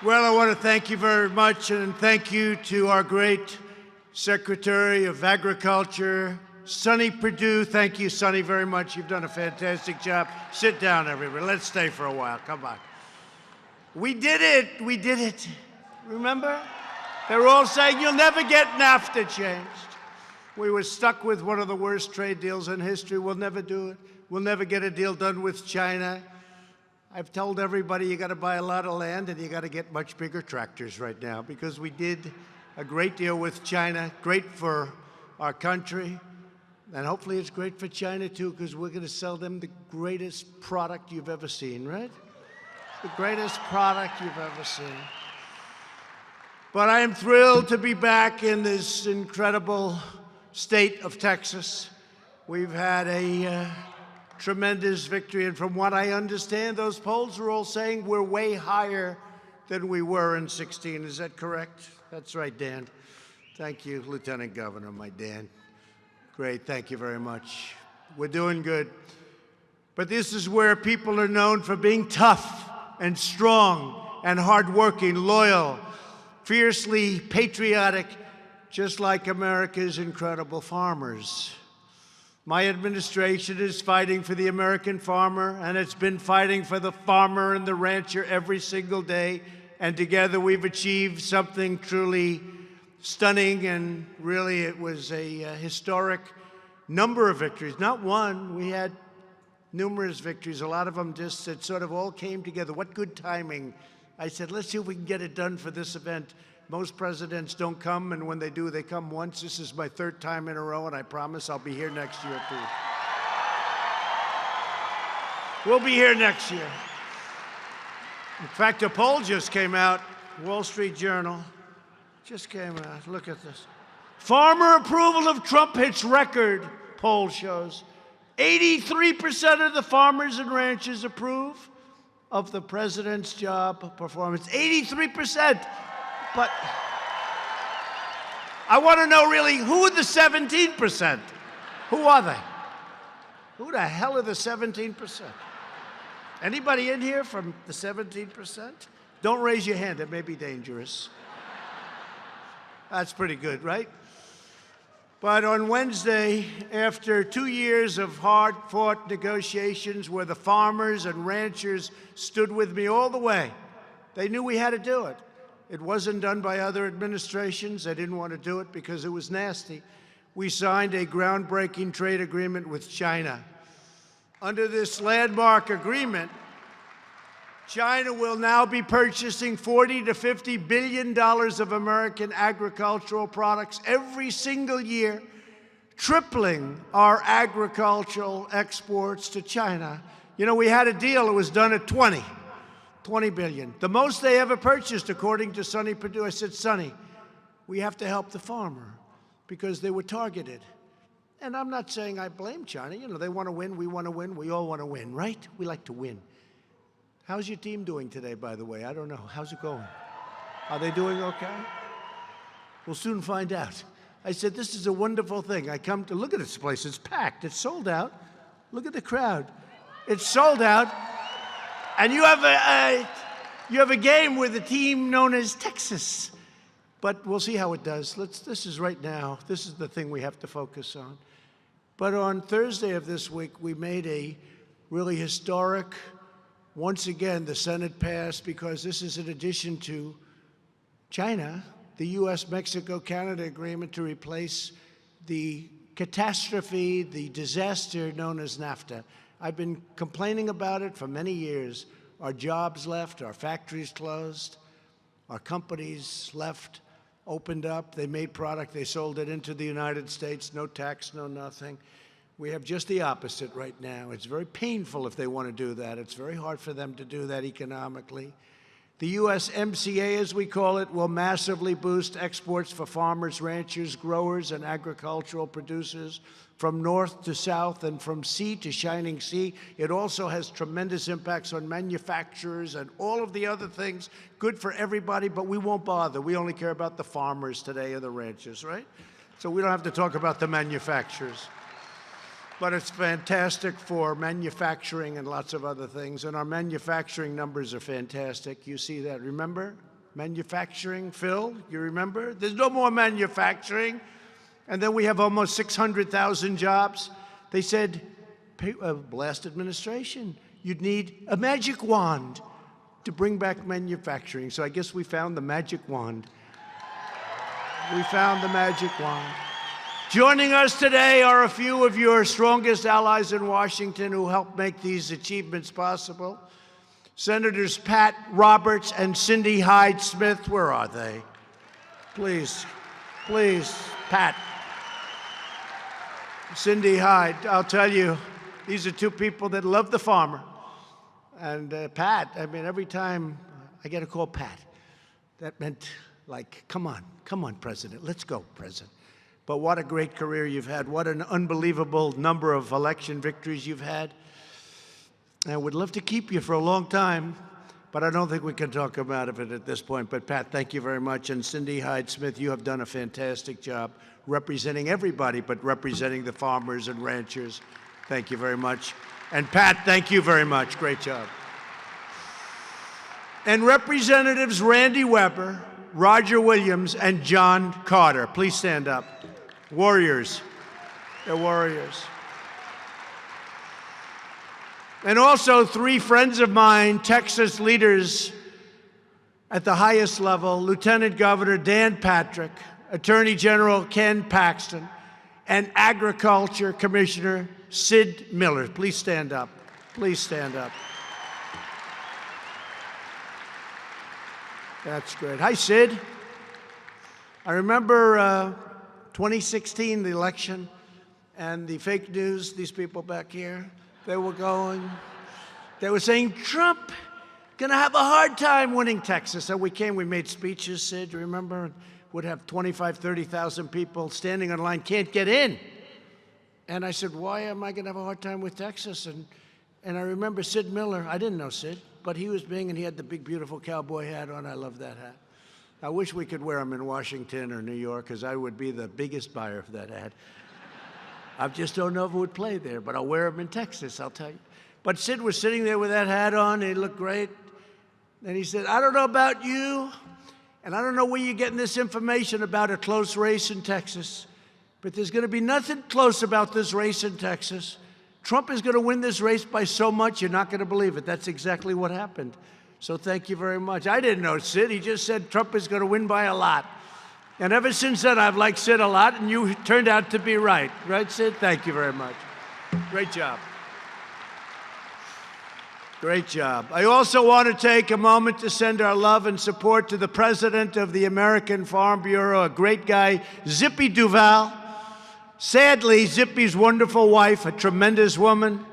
Well, I want to thank you very much, and thank you to our great Secretary of Agriculture, Sonny Perdue. Thank you, Sonny, very much. You've done a fantastic job. Sit down, everybody. Let's stay for a while. Come on. We did it. We did it. Remember? They were all saying, you'll never get NAFTA changed. We were stuck with one of the worst trade deals in history. We'll never do it. We'll never get a deal done with China. I've told everybody you got to buy a lot of land and you got to get much bigger tractors right now, because we did a great deal with China, great for our country, and hopefully it's great for China too, because we're going to sell them the greatest product you've ever seen, right? The greatest product you've ever seen. But I am thrilled to be back in this incredible state of Texas. We've had a tremendous victory, and from what I understand, those polls are all saying we're way higher than we were in 16. Is that correct? That's right, Dan. Thank you, Lieutenant Governor, my Dan. Great, thank you very much. We're doing good. But this is where people are known for being tough and strong and hardworking, loyal, fiercely patriotic, just like America's incredible farmers. My administration is fighting for the American farmer, and it's been fighting for the farmer and the rancher every single day. And together we've achieved something truly stunning, and really it was a historic number of victories. Not one, we had numerous victories. A lot of them just, it sort of all came together. What good timing. I said, let's see if we can get it done for this event. Most presidents don't come, and when they do, they come once. This is my third time in a row, and I promise I'll be here next year, too. We'll be here next year. In fact, a poll just came out, Wall Street Journal, just came out. Look at this. Farmer approval of Trump hits record, poll shows. 83% of the farmers and ranchers approve of the president's job performance. 83%. But I want to know, really, who are the 17%? Who are they? Who the hell are the 17%? Anybody in here from the 17%? Don't raise your hand. It may be dangerous. That's pretty good, right? But on Wednesday, after 2 years of hard-fought negotiations where the farmers and ranchers stood with me all the way, they knew we had to do it. It wasn't done by other administrations. They didn't want to do it because it was nasty. We signed a groundbreaking trade agreement with China. Under this landmark agreement, China will now be purchasing $40 to $50 billion of American agricultural products every single year, tripling our agricultural exports to China. You know, we had a deal, it was done at 20 billion. The most they ever purchased, according to Sonny Perdue. I said, Sonny, we have to help the farmer because they were targeted. And I'm not saying I blame China. You know, they want to win, we want to win, we all want to win, right? We like to win. How's your team doing today, by the way? I don't know. How's it going? Are they doing okay? We'll soon find out. I said, this is a wonderful thing. I come to look at this place. It's packed. It's sold out. Look at the crowd. It's sold out. And you have a game with a team known as Texas. But we'll see how it does. This is right now. This is the thing we have to focus on. But on Thursday of this week, we made a really historic, once again, the Senate passed, because this is in addition to China, the U.S.-Mexico-Canada agreement to replace the catastrophe, the disaster known as NAFTA. I've been complaining about it for many years. Our jobs left, our factories closed, our companies left, opened up, they made product, they sold it into the United States, no tax, no nothing. We have just the opposite right now. It's very painful if they want to do that. It's very hard for them to do that economically. The USMCA, as we call it, will massively boost exports for farmers, ranchers, growers, and agricultural producers from north to south and from sea to shining sea. It also has tremendous impacts on manufacturers and all of the other things. Good for everybody, but we won't bother. We only care about the farmers today or the ranchers, right? So we don't have to talk about the manufacturers. But it's fantastic for manufacturing and lots of other things. And our manufacturing numbers are fantastic. You see that. Remember, Manufacturing, Phil, you remember? There's no more manufacturing. And then we have almost 600,000 jobs. They said, last administration, you'd need a magic wand to bring back manufacturing. So I guess we found the magic wand. We found the magic wand. Joining us today are a few of your strongest allies in Washington who helped make these achievements possible. Senators Pat Roberts and Cindy Hyde-Smith, where are they? Please, please, Pat. Cindy Hyde, I'll tell you, these are two people that love the farmer. And Pat, I mean, every time I get a call, Pat, that meant like, come on, President, let's go, President. But what a great career you've had. What an unbelievable number of election victories you've had. And I would love to keep you for a long time, but I don't think we can talk about it at this point. But Pat, thank you very much. And Cindy Hyde-Smith, you have done a fantastic job representing everybody, but representing the farmers and ranchers. Thank you very much. And Pat, thank you very much. Great job. And Representatives Randy Weber, Roger Williams, and John Carter, please stand up. Warriors. They're warriors. And also 3 friends of mine, Texas leaders at the highest level, Lieutenant Governor Dan Patrick, Attorney General Ken Paxton, and Agriculture Commissioner Sid Miller. Please stand up. Please stand up. That's great. Hi, Sid. I remember 2016, the election, and the fake news, these people back here, they were saying, Trump gonna have a hard time winning Texas. So we made speeches, Sid, you remember? Would have 25, 30,000 people standing on line, can't get in. And I said, why am I gonna have a hard time with Texas? And I remember Sid Miller, I didn't know Sid, but he was and he had the big, beautiful cowboy hat on. I love that hat. I wish we could wear them in Washington or New York, because I would be the biggest buyer of that hat. I just don't know if it would play there, but I'll wear them in Texas, I'll tell you. But Sid was sitting there with that hat on, he looked great. And he said, I don't know about you, and I don't know where you're getting this information about a close race in Texas, but there's gonna be nothing close about this race in Texas. Trump is gonna win this race by so much, you're not gonna believe it. That's exactly what happened. So thank you very much. I didn't know Sid, he just said Trump is gonna win by a lot. And ever since then, I've liked Sid a lot, and you turned out to be right. Right, Sid? Thank you very much. Great job. Great job. I also want to take a moment to send our love and support to the president of the American Farm Bureau, a great guy, Zippy Duval. Sadly, Zippy's wonderful wife, a tremendous woman,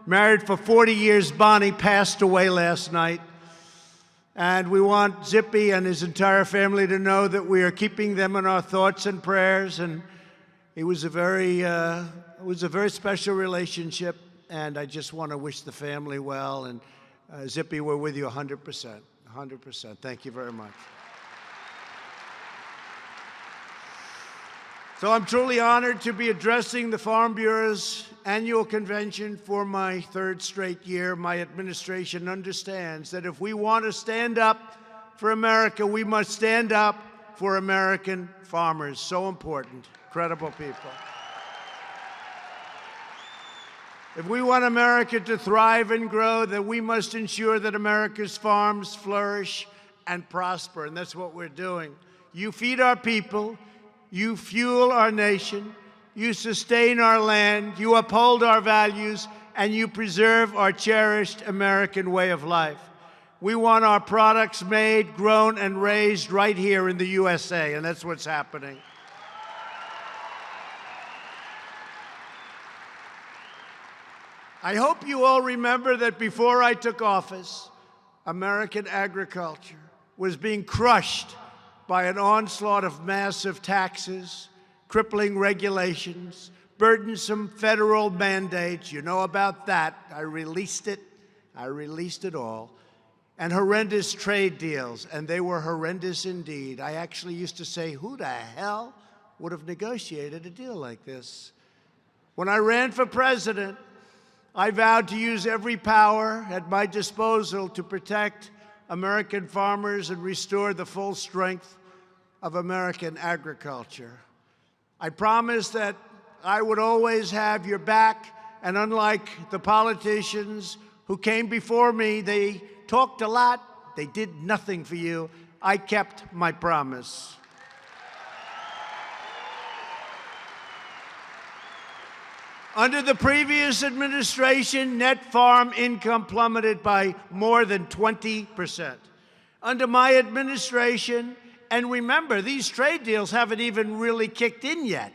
married for 40 years, Bonnie, passed away last night. And we want Zippy and his entire family to know that we are keeping them in our thoughts and prayers. And it was a very special relationship. And I just want to wish the family well. And Zippy, we're with you 100%. 100%. Thank you very much. So I'm truly honored to be addressing the Farm Bureau's annual convention for my 3rd straight year. My administration understands that if we want to stand up for America, we must stand up for American farmers. So important, credible people. If we want America to thrive and grow, then we must ensure that America's farms flourish and prosper, and that's what we're doing. You feed our people, you fuel our nation, you sustain our land, you uphold our values, and you preserve our cherished American way of life. We want our products made, grown, and raised right here in the USA, and that's what's happening. I hope you all remember that before I took office, American agriculture was being crushed by an onslaught of massive taxes, crippling regulations, burdensome federal mandates. You know about that. I released it all. And horrendous trade deals, and they were horrendous indeed. I actually used to say, who the hell would have negotiated a deal like this? When I ran for president, I vowed to use every power at my disposal to protect American farmers and restore the full strength of American agriculture. I promised that I would always have your back, and unlike the politicians who came before me, they talked a lot, they did nothing for you. I kept my promise. Under the previous administration, net farm income plummeted by more than 20%. Under my administration, and remember, these trade deals haven't even really kicked in yet.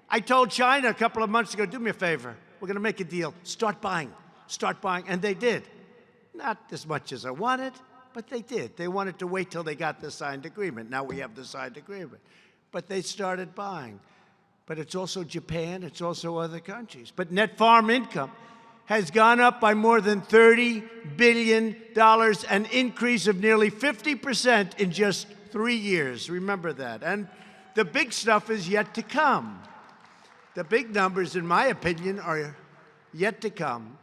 I told China a couple of months ago, do me a favor, we're going to make a deal. Start buying, and they did. Not as much as I wanted, but they did. They wanted to wait till they got the signed agreement. Now we have the signed agreement. But they started buying. But it's also Japan, it's also other countries. But net farm income has gone up by more than $30 billion, an increase of nearly 50% in just 3 years. Remember that. And the big stuff is yet to come. The big numbers, in my opinion, are yet to come.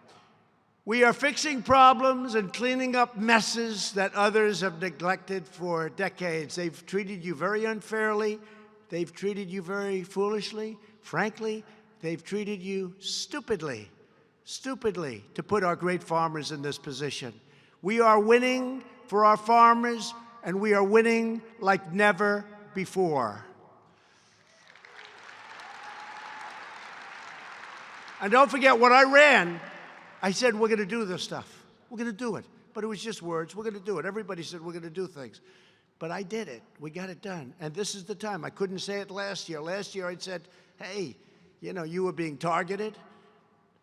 We are fixing problems and cleaning up messes that others have neglected for decades. They've treated you very unfairly. They've treated you very foolishly. Frankly, they've treated you stupidly to put our great farmers in this position. We are winning for our farmers, and we are winning like never before. And don't forget, when I ran, I said, we're going to do this stuff. We're going to do it. But it was just words. We're going to do it. Everybody said we're going to do things. But I did it. We got it done. And this is the time. I couldn't say it last year. Last year I said, hey, you know, you were being targeted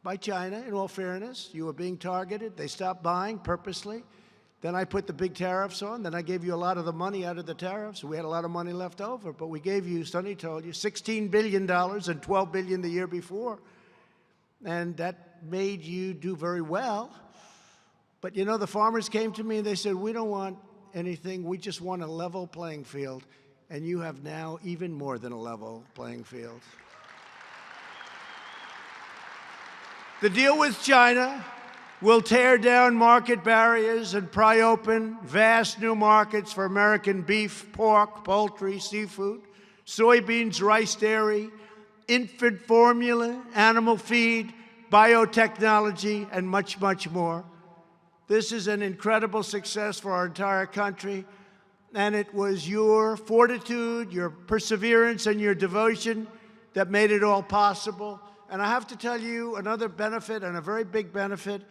by China, in all fairness. You were being targeted. They stopped buying purposely. Then I put the big tariffs on. Then I gave you a lot of the money out of the tariffs. We had a lot of money left over. But we gave you, Sonny told you, $16 billion and $12 billion the year before. And that made you do very well. But, you know, the farmers came to me and they said, we don't want anything. We just want a level playing field. And you have now even more than a level playing field. The deal with China will tear down market barriers and pry open vast new markets for American beef, pork, poultry, seafood, soybeans, rice, dairy, infant formula, animal feed, biotechnology, and much, much more. This is an incredible success for our entire country, and it was your fortitude, your perseverance, and your devotion that made it all possible. And I have to tell you, another benefit, and a very big benefit,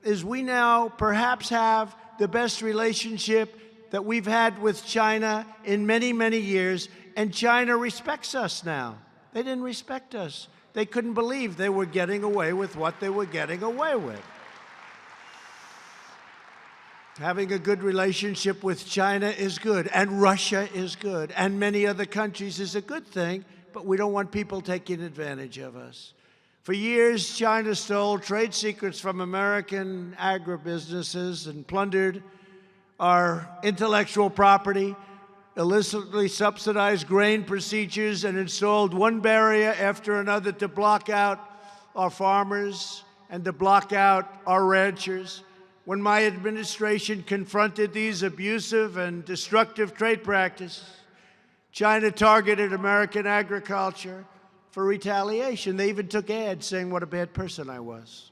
is we now perhaps have the best relationship that we've had with China in many, many years, and China respects us now. They didn't respect us. They couldn't believe they were getting away with what they were getting away with. Having a good relationship with China is good, and Russia is good, and many other countries is a good thing, but we don't want people taking advantage of us. For years, China stole trade secrets from American agribusinesses and plundered our intellectual property, illicitly subsidized grain procedures, and installed one barrier after another to block out our farmers and to block out our ranchers. When my administration confronted these abusive and destructive trade practices, China targeted American agriculture for retaliation. They even took ads saying what a bad person I was.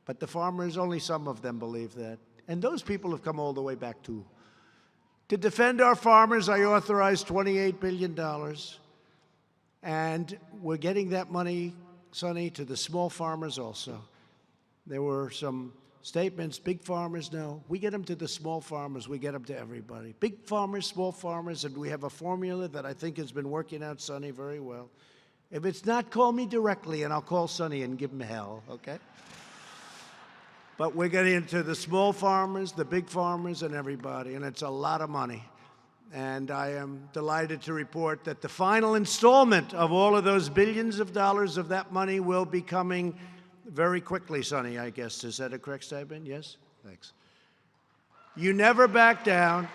But the farmers, only some of them believe that. And those people have come all the way back too. To defend our farmers, I authorized $28 billion. And we're getting that money, Sonny, to the small farmers also. There were some statements, big farmers, no. We get them to the small farmers, we get them to everybody. Big farmers, small farmers, and we have a formula that I think has been working out, Sonny, very well. If it's not, call me directly, and I'll call Sonny and give him hell, okay? But we're getting into the small farmers, the big farmers, and everybody, and it's a lot of money. And I am delighted to report that the final installment of all of those billions of dollars of that money will be coming very quickly, Sonny, I guess. Is that a correct statement? Yes? Thanks. You never back down,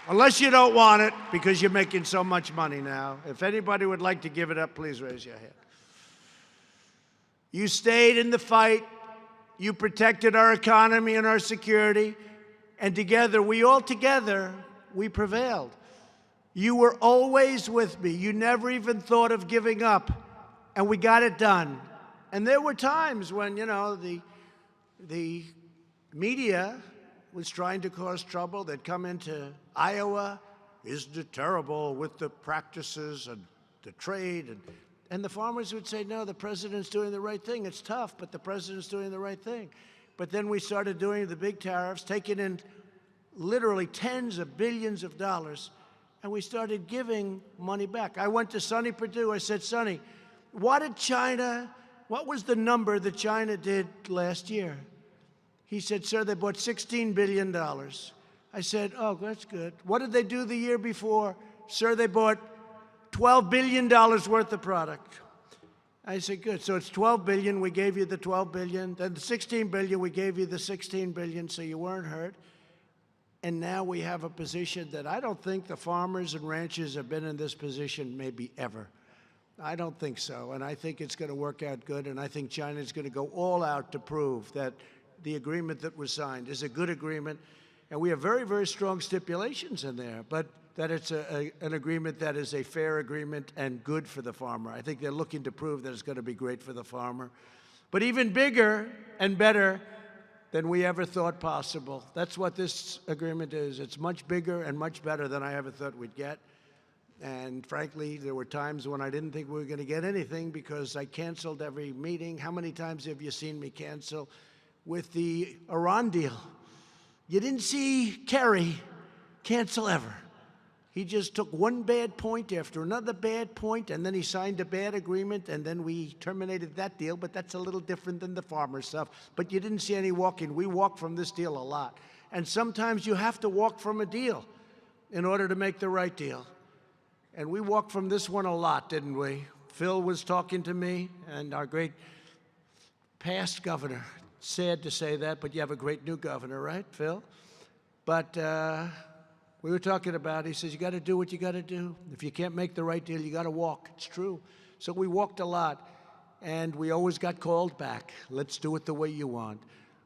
unless you don't want it, because you're making so much money now. If anybody would like to give it up, please raise your hand. You stayed in the fight. You protected our economy and our security. And together, we prevailed. You were always with me. You never even thought of giving up. And we got it done. And there were times when, the media was trying to cause trouble. They'd come into Iowa. Isn't it terrible with the practices and the trade? And the farmers would say, no, the president's doing the right thing. It's tough, but the president's doing the right thing. But then we started doing the big tariffs, taking in literally tens of billions of dollars, and we started giving money back. I went to Sonny Perdue. I said, Sonny, what was the number that China did last year? He said, sir, they bought $16 billion. I said, oh, that's good. What did they do the year before? Sir, they bought $12 billion worth of product. I said, good. So it's $12 billion. We gave you the $12 billion. Then the $16 billion, we gave you the $16 billion, so you weren't hurt. And now we have a position that I don't think the farmers and ranchers have been in this position maybe ever. I don't think so. And I think it's going to work out good. And I think China is going to go all out to prove that the agreement that was signed is a good agreement. And we have very, very strong stipulations in there, but that it's an agreement that is a fair agreement and good for the farmer. I think they're looking to prove that it's going to be great for the farmer. But even bigger and better than we ever thought possible. That's what this agreement is. It's much bigger and much better than I ever thought we'd get. And frankly, there were times when I didn't think we were going to get anything because I canceled every meeting. How many times have you seen me cancel with the Iran deal? You didn't see Kerry cancel ever. He just took one bad point after another bad point, and then he signed a bad agreement, and then we terminated that deal, but that's a little different than the farmer stuff. But you didn't see any walking. We walked from this deal a lot. And sometimes you have to walk from a deal in order to make the right deal. And we walked from this one a lot, didn't we? Phil was talking to me, and our great past governor. Sad to say that, but you have a great new governor, right, Phil? But we were talking about, he says, you got to do what you got to do. If you can't make the right deal, you got to walk. It's true. So we walked a lot, and we always got called back. Let's do it the way you want.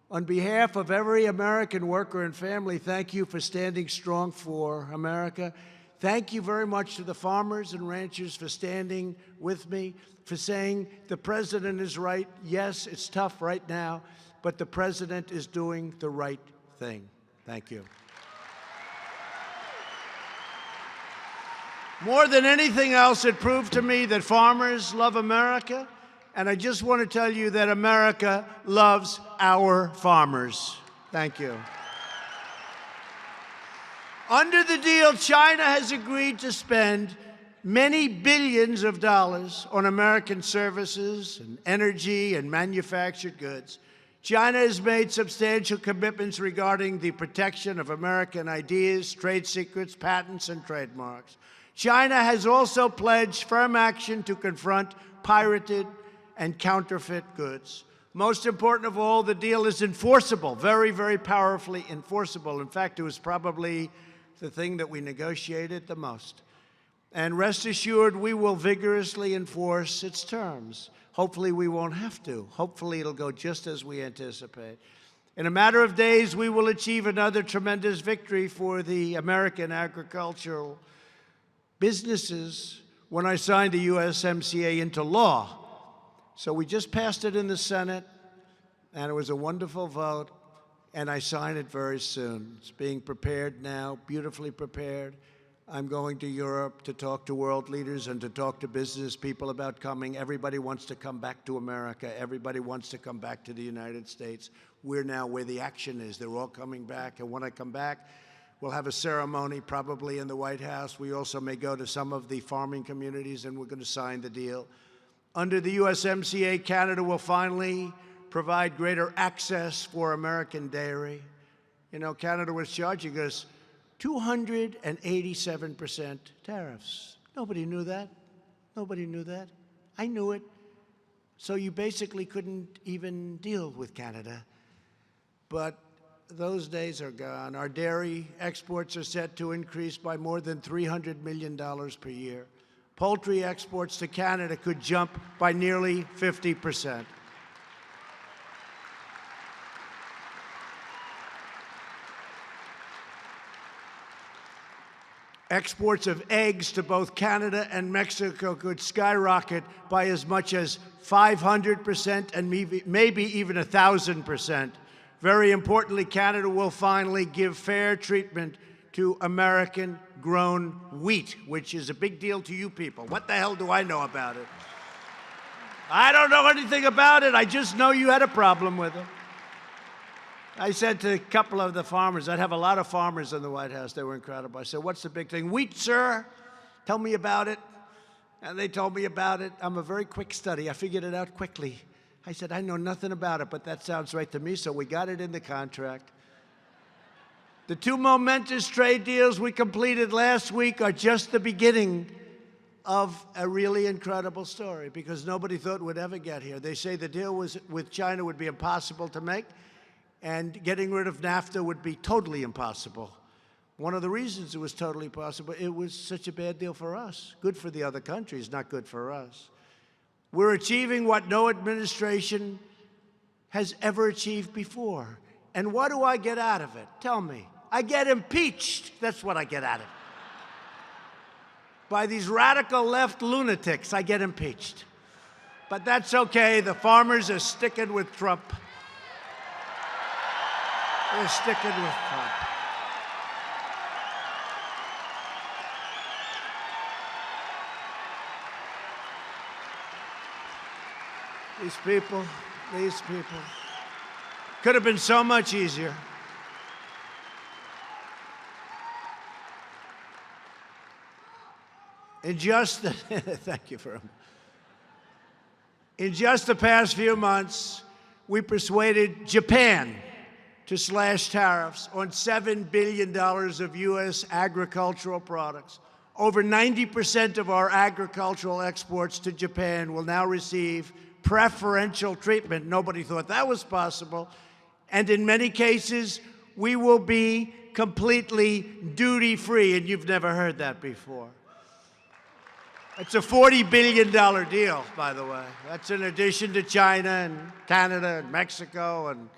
On behalf of every American worker and family, thank you for standing strong for America. Thank you very much to the farmers and ranchers for standing with me, for saying the president is right. Yes, it's tough right now, but the president is doing the right thing. Thank you. More than anything else, it proved to me that farmers love America, and I just want to tell you that America loves our farmers. Thank you. Under the deal, China has agreed to spend many billions of dollars on American services and energy and manufactured goods. China has made substantial commitments regarding the protection of American ideas, trade secrets, patents, and trademarks. China has also pledged firm action to confront pirated and counterfeit goods. Most important of all, the deal is enforceable, very, very powerfully enforceable. In fact, it was probably the thing that we negotiated the most. And rest assured, we will vigorously enforce its terms. Hopefully, we won't have to. Hopefully, it'll go just as we anticipate. In a matter of days, we will achieve another tremendous victory for the American agricultural businesses when I signed the USMCA into law. So we just passed it in the Senate, and it was a wonderful vote, and I sign it very soon. It's being prepared now, beautifully prepared. I'm going to Europe to talk to world leaders and to talk to business people about coming. Everybody wants to come back to America. Everybody wants to come back to the United States. We're now where the action is. They're all coming back, and when I come back, we'll have a ceremony probably in the White House. We also may go to some of the farming communities, and we're going to sign the deal. Under the USMCA, Canada will finally provide greater access for American dairy. You know, Canada was charging us 287% tariffs. Nobody knew that. Nobody knew that. I knew it. So you basically couldn't even deal with Canada. But those days are gone. Our dairy exports are set to increase by more than $300 million per year. Poultry exports to Canada could jump by nearly 50%. Exports of eggs to both Canada and Mexico could skyrocket by as much as 500% and maybe even 1,000%. Very importantly, Canada will finally give fair treatment to American-grown wheat, which is a big deal to you people. What the hell do I know about it? I don't know anything about it. I just know you had a problem with it. I said to a couple of the farmers, I'd have a lot of farmers in the White House. They were incredible. I said, what's the big thing? Wheat, sir. Tell me about it. And they told me about it. I'm a very quick study. I figured it out quickly. I said, I know nothing about it, but that sounds right to me, so we got it in the contract. The two momentous trade deals we completed last week are just the beginning of a really incredible story, because nobody thought we'd ever get here. They say the deal with China would be impossible to make, and getting rid of NAFTA would be totally impossible. One of the reasons it was totally possible, it was such a bad deal for us. Good for the other countries, not good for us. We're achieving what no administration has ever achieved before. And what do I get out of it? Tell me. I get impeached. That's what I get out of it. By these radical left lunatics, I get impeached. But that's okay. The farmers are sticking with Trump. They're sticking with Trump. These people. Could have been so much easier. In just the, thank you for him. In just the past few months, we persuaded Japan to slash tariffs on $7 billion of U.S. agricultural products. Over 90% of our agricultural exports to Japan will now receive preferential treatment. Nobody thought that was possible. And in many cases, we will be completely duty-free, and you've never heard that before. It's a $40 billion deal, by the way. That's in addition to China and Canada and Mexico and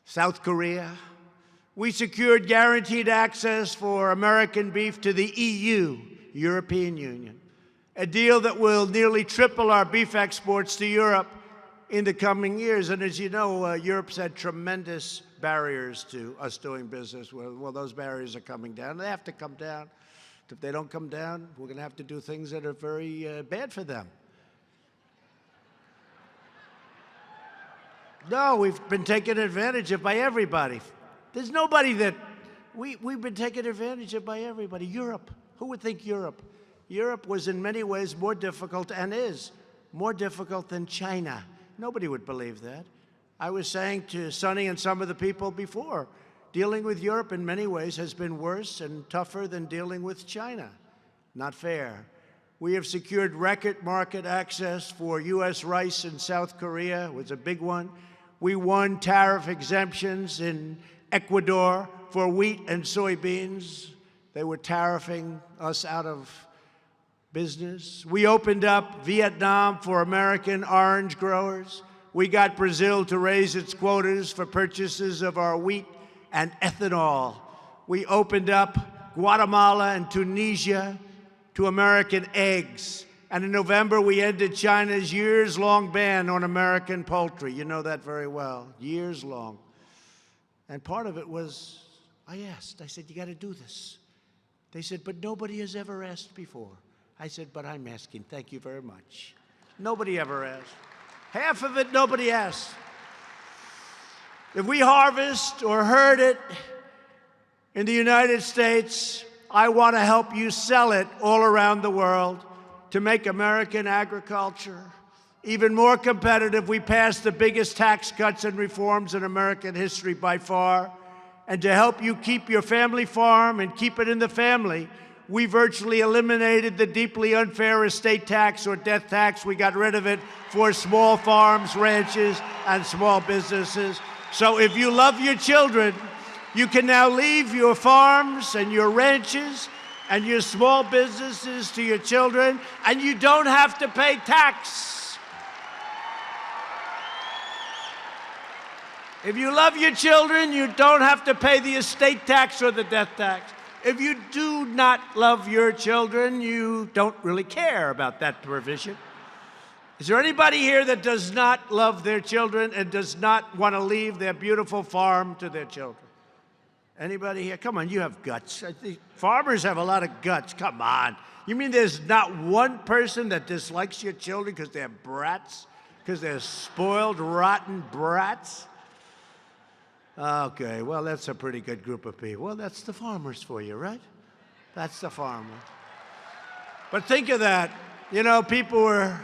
South Korea. We secured guaranteed access for American beef to the EU, European Union, a deal that will nearly triple our beef exports to Europe in the coming years. And as you know, Europe's had tremendous barriers to us doing business. Well, those barriers are coming down. They have to come down. If they don't come down, we're going to have to do things that are very bad for them. No, we've been taken advantage of by everybody. There's nobody that we've been taken advantage of by everybody. Europe. Who would think Europe? Europe was in many ways more difficult and is more difficult than China. Nobody would believe that. I was saying to Sonny and some of the people before, dealing with Europe in many ways has been worse and tougher than dealing with China. Not fair. We have secured record market access for U.S. rice in South Korea. It was a big one. We won tariff exemptions in Ecuador for wheat and soybeans. They were tariffing us out of business. We opened up Vietnam for American orange growers. We got Brazil to raise its quotas for purchases of our wheat and ethanol. We opened up Guatemala and Tunisia to American eggs. And in November, we ended China's years-long ban on American poultry. You know that very well, years long. And part of it was, I said, you got to do this. They said, but nobody has ever asked before. I said, but I'm asking. Thank you very much. Nobody ever asked. Half of it, nobody asked. If we harvest or herd it in the United States, I want to help you sell it all around the world to make American agriculture even more competitive. We passed the biggest tax cuts and reforms in American history by far. And to help you keep your family farm and keep it in the family, we virtually eliminated the deeply unfair estate tax or death tax. We got rid of it for small farms, ranches, and small businesses. So if you love your children, you can now leave your farms and your ranches and your small businesses to your children, and you don't have to pay tax. If you love your children, you don't have to pay the estate tax or the death tax. If you do not love your children, you don't really care about that provision. Is there anybody here that does not love their children and does not want to leave their beautiful farm to their children? Anybody here? Come on, you have guts. I think farmers have a lot of guts. Come on. You mean there's not one person that dislikes your children because they're brats? Because they're spoiled, rotten brats? Okay, well, that's a pretty good group of people. Well, that's the farmers for you, right? That's the farmer. But think of that. You know, people were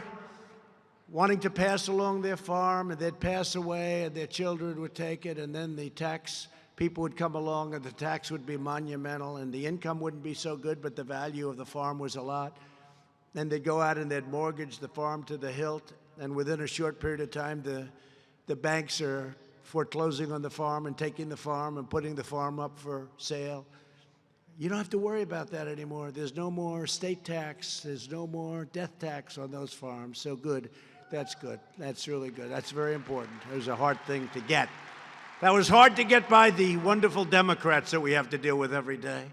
wanting to pass along their farm, and they'd pass away, and their children would take it, and then the tax people would come along, and the tax would be monumental, and the income wouldn't be so good, but the value of the farm was a lot. Then they'd go out and they'd mortgage the farm to the hilt, and within a short period of time, the banks are foreclosing on the farm and taking the farm and putting the farm up for sale. You don't have to worry about that anymore. There's no more state tax. There's no more death tax on those farms. So good. That's good. That's really good. That's very important. It was a hard thing to get. That was hard to get by the wonderful Democrats that we have to deal with every day.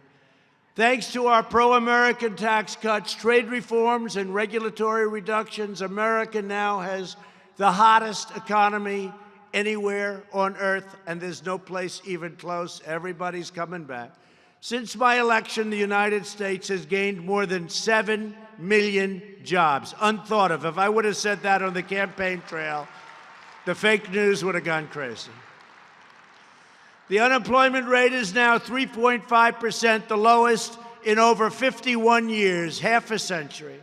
Thanks to our pro-American tax cuts, trade reforms, and regulatory reductions, America now has the hottest economy anywhere on earth, and there's no place even close. Everybody's coming back. Since my election, the United States has gained more than 7 million jobs. Unthought of. If I would have said that on the campaign trail, the fake news would have gone crazy. The unemployment rate is now 3.5%, the lowest in over 51 years, half a century.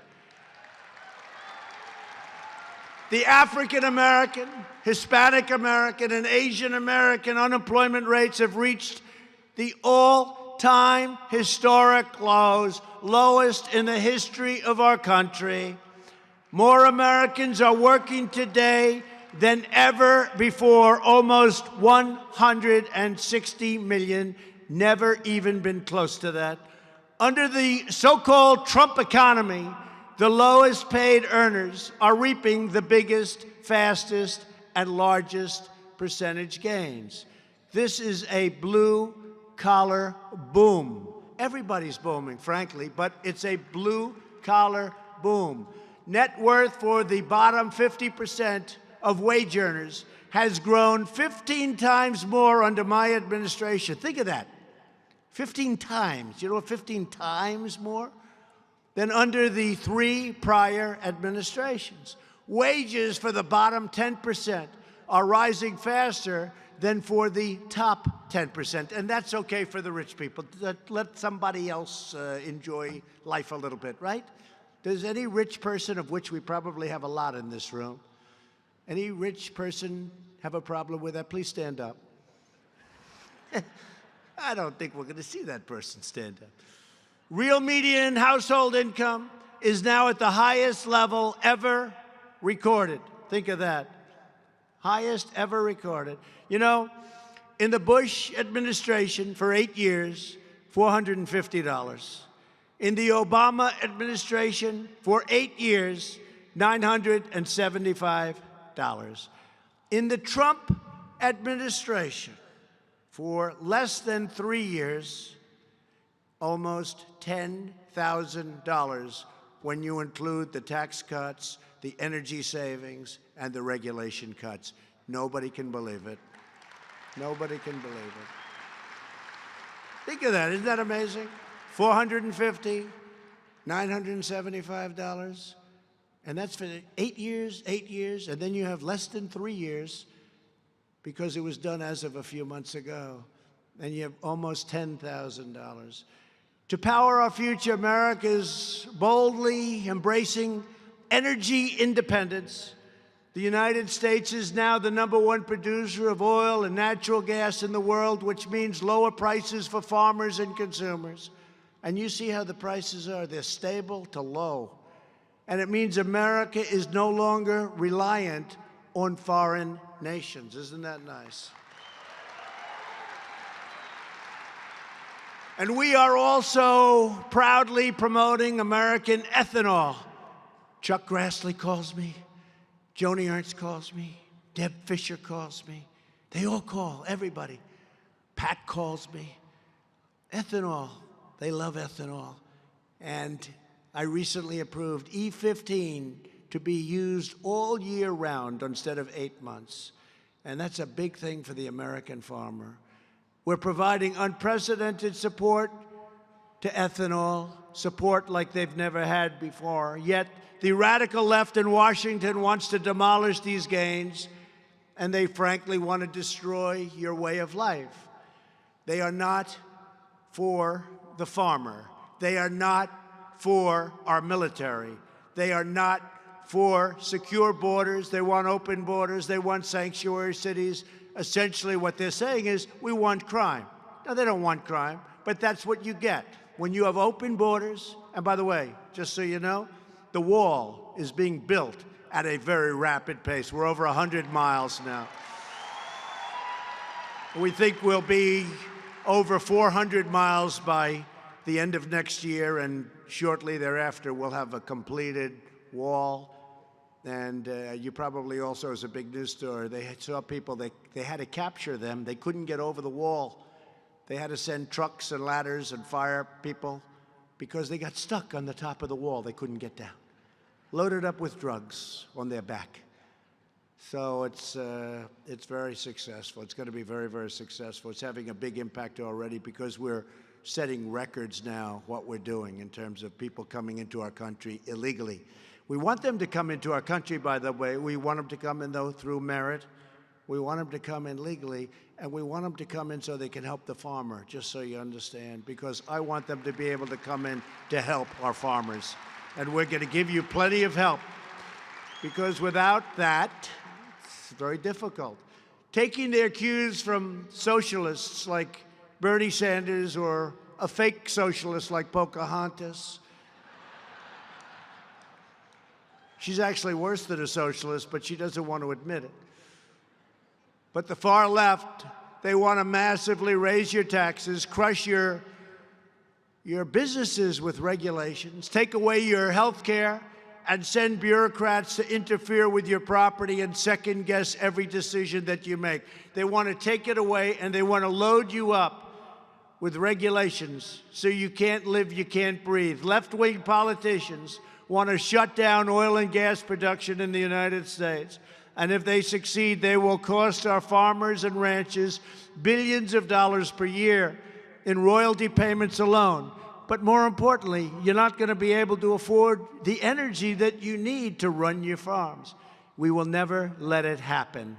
The African American, Hispanic American, and Asian American unemployment rates have reached the all-time historic lows, lowest in the history of our country. More Americans are working today than ever before, almost 160 million, never even been close to that. Under the so-called Trump economy, the lowest paid earners are reaping the biggest, fastest, and largest percentage gains. This is a blue-collar boom. Everybody's booming, frankly, but it's a blue-collar boom. Net worth for the bottom 50% of wage earners has grown 15 times more under my administration. Think of that. 15 times. You know what 15 times more? Than under the 3 prior administrations. Wages for the bottom 10% are rising faster than for the top 10%. And that's okay for the rich people. Let somebody else enjoy life a little bit, right? Does any rich person, of which we probably have a lot in this room, any rich person have a problem with that? Please stand up. I don't think we're going to see that person stand up. Real median household income is now at the highest level ever recorded. Think of that. Highest ever recorded. You know, in the Bush administration for 8 years, $450. In the Obama administration for 8 years, $975. In the Trump administration for less than 3 years, almost $10,000 when you include the tax cuts, the energy savings, and the regulation cuts. Nobody can believe it. Nobody can believe it. Think of that. Isn't that amazing? $450, $975. And that's for 8 years, and then you have less than 3 years because it was done as of a few months ago, and you have almost $10,000. To power our future, America is boldly embracing energy independence. The United States is now the #1 producer of oil and natural gas in the world, which means lower prices for farmers and consumers. And you see how the prices are. They're stable to low. And it means America is no longer reliant on foreign nations. Isn't that nice? And we are also proudly promoting American ethanol. Chuck Grassley calls me. Joni Ernst calls me. Deb Fisher calls me. They all call, everybody. Pat calls me. Ethanol. They love ethanol. And I recently approved E15 to be used all year round instead of 8 months. And that's a big thing for the American farmer. We're providing unprecedented support to ethanol, support like they've never had before. Yet the radical left in Washington wants to demolish these gains, and they frankly want to destroy your way of life. They are not for the farmer. They are not for our military. They are not for secure borders. They want open borders. They want sanctuary cities. Essentially what they're saying is, we want crime. No, they don't want crime, but that's what you get when you have open borders. And by the way, just so you know, the wall is being built at a very rapid pace. We're over 100 miles now. We think we'll be over 400 miles by the end of next year, and shortly thereafter we'll have a completed wall. And you probably also, as a big news story, they saw people, they had to capture them. They couldn't get over the wall. They had to send trucks and ladders and fire people because they got stuck on the top of the wall. They couldn't get down, loaded up with drugs on their back. So it's very successful. It's going to be very, very successful. It's having a big impact already because we're setting records now, what we're doing in terms of people coming into our country illegally. We want them to come into our country, by the way. We want them to come in, though, through merit. We want them to come in legally, and we want them to come in so they can help the farmer, just so you understand, because I want them to be able to come in to help our farmers. And we're going to give you plenty of help, because without that, it's very difficult. Taking their cues from socialists like Bernie Sanders or a fake socialist like Pocahontas. She's actually worse than a socialist, but she doesn't want to admit it. But the far left, they want to massively raise your taxes, crush your businesses with regulations, take away your health care, and send bureaucrats to interfere with your property and second-guess every decision that you make. They want to take it away, and they want to load you up with regulations so you can't live, you can't breathe. Left-wing politicians want to shut down oil and gas production in the United States. And if they succeed, they will cost our farmers and ranchers billions of dollars per year in royalty payments alone. But more importantly, you're not going to be able to afford the energy that you need to run your farms. We will never let it happen.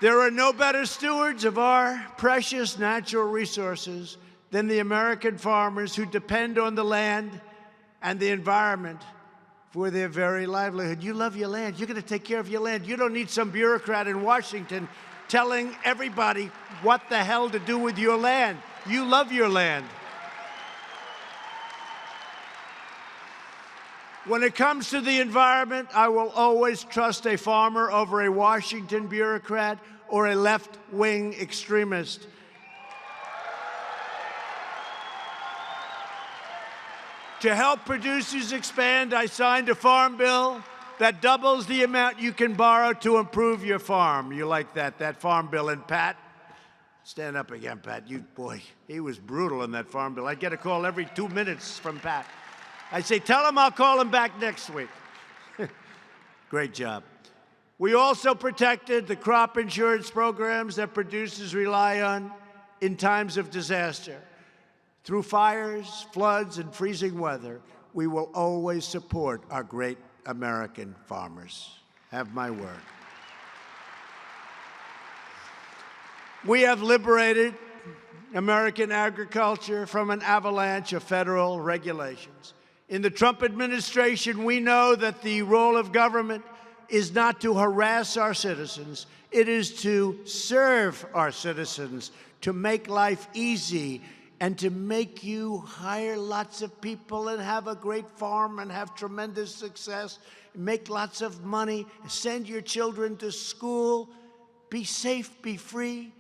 There are no better stewards of our precious natural resources than the American farmers who depend on the land and the environment for their very livelihood. You love your land. You're going to take care of your land. You don't need some bureaucrat in Washington telling everybody what the hell to do with your land. You love your land. When it comes to the environment, I will always trust a farmer over a Washington bureaucrat or a left-wing extremist. To help producers expand, I signed a farm bill that doubles the amount you can borrow to improve your farm. You like that farm bill. And Pat, stand up again, Pat. Boy, he was brutal in that farm bill. I get a call every 2 minutes from Pat. I say, tell him I'll call him back next week. Great job. We also protected the crop insurance programs that producers rely on in times of disaster. Through fires, floods, and freezing weather, we will always support our great American farmers. Have my word. We have liberated American agriculture from an avalanche of federal regulations. In the Trump administration, we know that the role of government is not to harass our citizens. It is to serve our citizens, to make life easy, and to make you hire lots of people and have a great farm and have tremendous success, make lots of money, send your children to school, be safe, be free.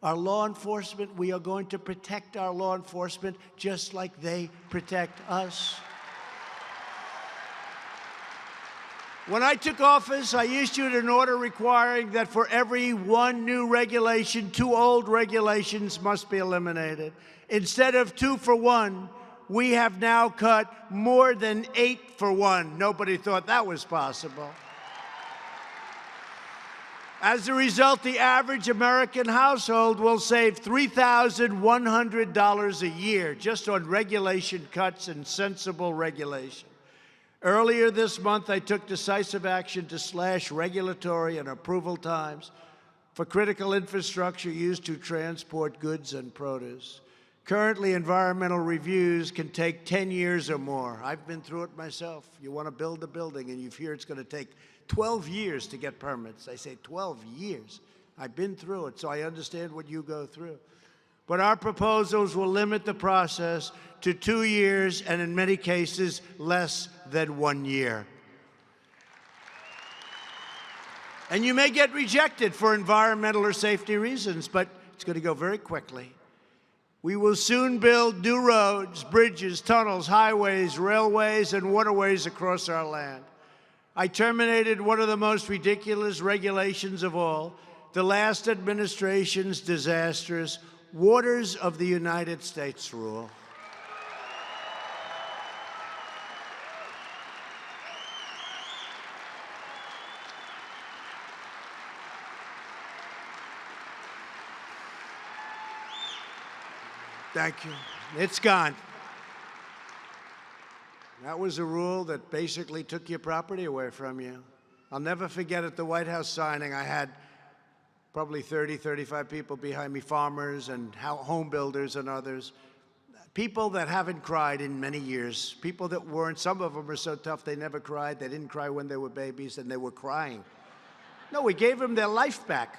Our law enforcement, we are going to protect our law enforcement just like they protect us. When I took office, I issued an order requiring that for every one new regulation, 2 old regulations must be eliminated. Instead of 2 for 1, we have now cut more than 8 for 1. Nobody thought that was possible. As a result, the average American household will save $3,100 a year just on regulation cuts and sensible regulation. Earlier this month, I took decisive action to slash regulatory and approval times for critical infrastructure used to transport goods and produce. Currently, environmental reviews can take 10 years or more. I've been through it myself. You want to build a building, and you hear it's going to take 12 years to get permits. I say 12 years. I've been through it, so I understand what you go through. But our proposals will limit the process to 2 years and, in many cases, less than 1 year. And you may get rejected for environmental or safety reasons, but it's going to go very quickly. We will soon build new roads, bridges, tunnels, highways, railways, and waterways across our land. I terminated one of the most ridiculous regulations of all, the last administration's disastrous Waters of the United States rule. Thank you. It's gone. That was a rule that basically took your property away from you. I'll never forget at the White House signing, I had probably 30, 35 people behind me, farmers and home builders and others, people that haven't cried in many years, people that weren't, some of them are so tough they never cried. They didn't cry when they were babies, and they were crying. No, we gave them their life back.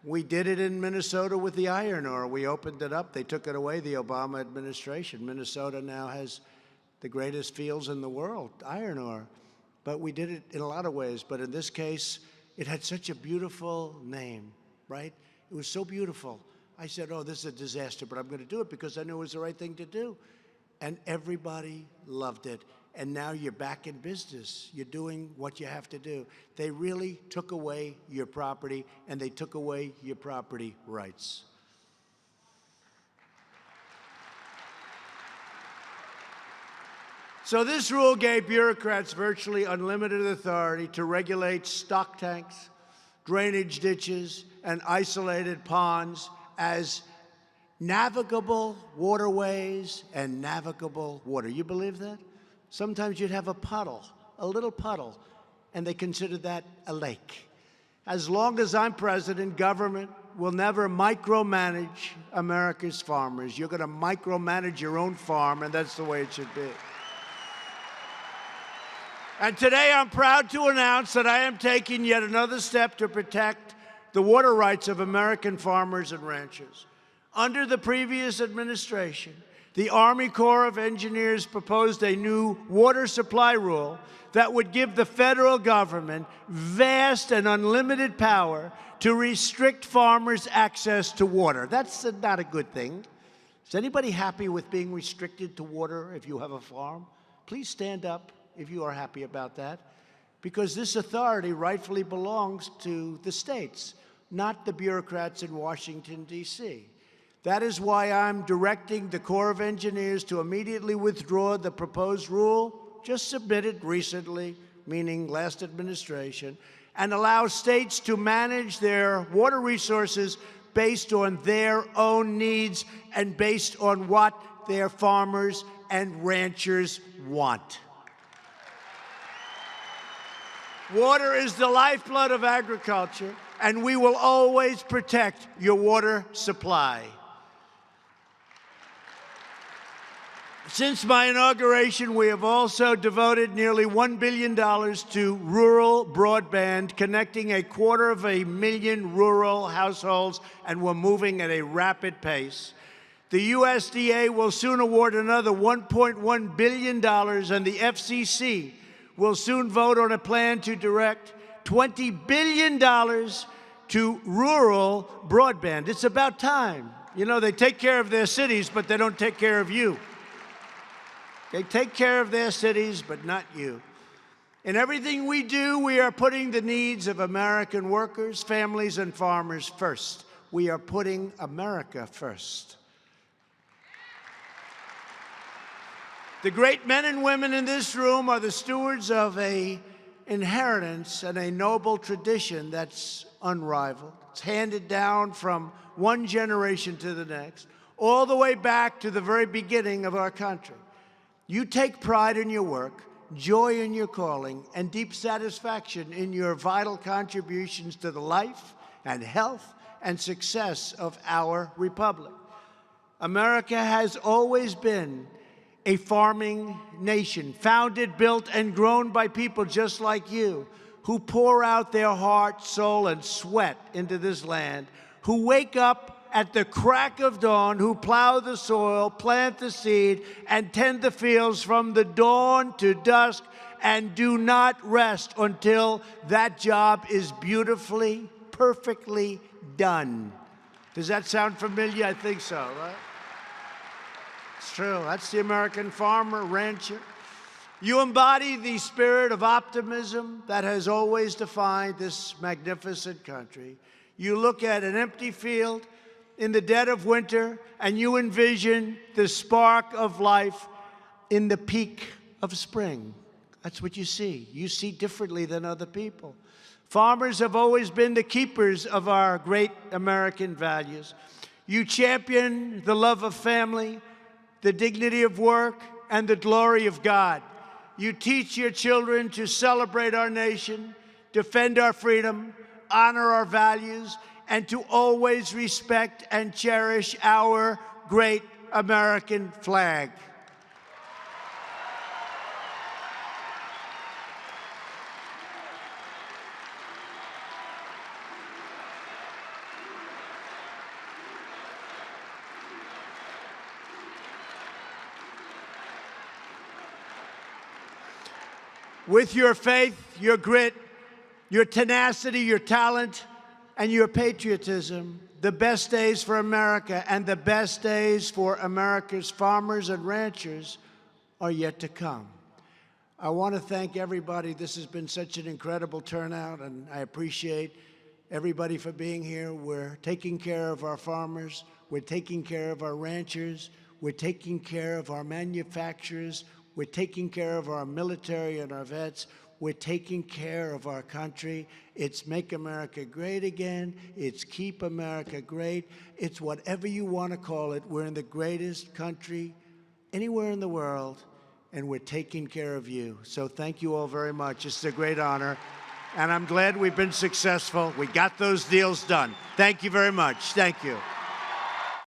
We did it in Minnesota with the iron ore. We opened it up. They took it away, the Obama administration. Minnesota now has the greatest fields in the world, iron ore. But we did it in a lot of ways. But in this case, it had such a beautiful name, right? It was so beautiful. I said, oh, this is a disaster, but I'm going to do it because I knew it was the right thing to do. And everybody loved it. And now you're back in business. You're doing what you have to do. They really took away your property, and they took away your property rights. So this rule gave bureaucrats virtually unlimited authority to regulate stock tanks, drainage ditches, and isolated ponds as navigable waterways and navigable water. You believe that? Sometimes you'd have a puddle, a little puddle, and they consider that a lake. As long as I'm president, government will never micromanage America's farmers. You're going to micromanage your own farm, and that's the way it should be. And today I'm proud to announce that I am taking yet another step to protect the water rights of American farmers and ranchers. Under the previous administration, the Army Corps of Engineers proposed a new water supply rule that would give the federal government vast and unlimited power to restrict farmers' access to water. That's not a good thing. Is anybody happy with being restricted to water if you have a farm? Please stand up if you are happy about that, because this authority rightfully belongs to the states, not the bureaucrats in Washington, D.C. That is why I'm directing the Corps of Engineers to immediately withdraw the proposed rule, just submitted recently, meaning last administration, and allow states to manage their water resources based on their own needs and based on what their farmers and ranchers want. Water is the lifeblood of agriculture, and we will always protect your water supply. Since my inauguration, we have also devoted nearly $1 billion to rural broadband, connecting 250,000 rural households, and we're moving at a rapid pace. The USDA will soon award another $1.1 billion, and the FCC will soon vote on a plan to direct $20 billion to rural broadband. It's about time. You know, they take care of their cities, but they don't take care of you. They take care of their cities, but not you. In everything we do, we are putting the needs of American workers, families, and farmers first. We are putting America first. The great men and women in this room are the stewards of an inheritance and a noble tradition that's unrivaled. It's handed down from one generation to the next, all the way back to the very beginning of our country. You take pride in your work, joy in your calling, and deep satisfaction in your vital contributions to the life and health and success of our republic. America has always been a farming nation, founded, built, and grown by people just like you, who pour out their heart, soul, and sweat into this land, who wake up at the crack of dawn, who plow the soil, plant the seed, and tend the fields from the dawn to dusk, and do not rest until that job is beautifully, perfectly done. Does that sound familiar? I think so, right? It's true. That's the American farmer, rancher. You embody the spirit of optimism that has always defined this magnificent country. You look at an empty field in the dead of winter, and you envision the spark of life in the peak of spring. That's what you see. You see differently than other people. Farmers have always been the keepers of our great American values. You champion the love of family, the dignity of work, and the glory of God. You teach your children to celebrate our nation, defend our freedom, honor our values, and to always respect and cherish our great American flag. With your faith, your grit, your tenacity, your talent, and your patriotism, the best days for America and the best days for America's farmers and ranchers are yet to come. I want to thank everybody. This has been such an incredible turnout, and I appreciate everybody for being here. We're taking care of our farmers. We're taking care of our ranchers. We're taking care of our manufacturers. We're taking care of our military and our vets. We're taking care of our country. It's Make America Great Again. It's Keep America Great. It's whatever you want to call it. We're in the greatest country anywhere in the world, and we're taking care of you. So thank you all very much. It's a great honor, and I'm glad we've been successful. We got those deals done. Thank you very much. Thank you.